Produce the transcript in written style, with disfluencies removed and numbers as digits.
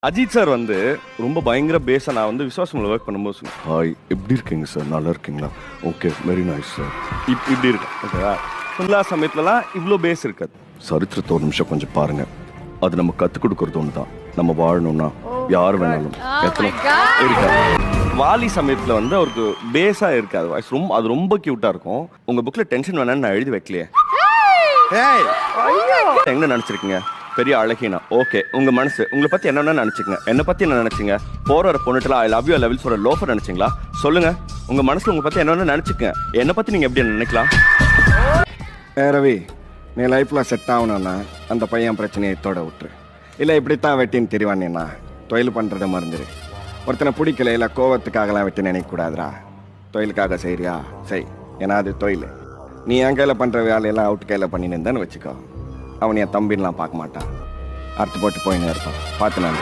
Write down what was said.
Ajith sir வந்து ரொம்ப பயங்கர பேஸா நான் வந்து விசுவாசம்ல ஒர்க் பண்ணும்போது சொன்னேன், ஹாய் எப்படி இருக்கீங்க சார், நல்லா இருக்கீங்களா, ஓகே வெரி நைஸ் சார், இப்படி இருக்கு ஓகேவா. எல்லா சமயத்துலலாம் இவ்வளோ பேஸ் இருக்காது. சரித்திரத்தை ஒரு நிமிஷம் கொஞ்சம் பாருங்க, அது நம்ம கற்றுக் கொடுக்கறது ஒன்று தான். நம்ம வாழணும்னா யார் வேணாலும் எத்தனை இருக்காது. வாலி சமயத்தில் வந்து அவருக்கு பேஸா இருக்காது வாய்ஸ், ரொம்ப அது ரொம்ப கியூட்டா இருக்கும். உங்க புக்ல டென்ஷன் வேணான்னு நான் எழுதி வைக்கலையே. என்ன நினைச்சிருக்கீங்க, பெரிய அழகினா ஓகே, உங்க மனசு உங்களை பத்தி என்ன நினைச்சுங்க, என்ன பத்தி என்ன நினைச்சீங்க, போற வர பொண்ணுட்டலாம் ஐ லவ் யூ லெவல் சொல்ற லோஃபர் நினைச்சீங்களா, சொல்லுங்க. உங்க மனசுல உங்க பத்தி என்ன நினைச்சுங்க, என்ன பத்தி நீங்க எப்படி நினைக்கலாம். ரவி, நீ லைஃப்ல செட் ஆகணும்னா அந்த பையன் பிரச்சனையை தோட விட்டுரு. இல்லை இப்படித்தான் வெட்டின்னு தெரிவானேண்ணா தொழில் பண்றதை மறந்துடு. ஒருத்தனை பிடிக்கல இல்லை கோவத்துக்காகலாம் வெட்டி நினைக்கக்கூடாதுரா. தொழிலுக்காக செய்யறியா செய், ஏன்னா அது தொழில். நீ என் கையில் பண்ணுற வேலையெல்லாம் அவுட் கையில் பண்ணின்னு இருந்தான்னு வச்சுக்கோ, அவன் என் தம்பின்லாம் பார்க்க மாட்டான், அறுத்து போட்டு போயின்னு இருப்பான். பார்த்து நான்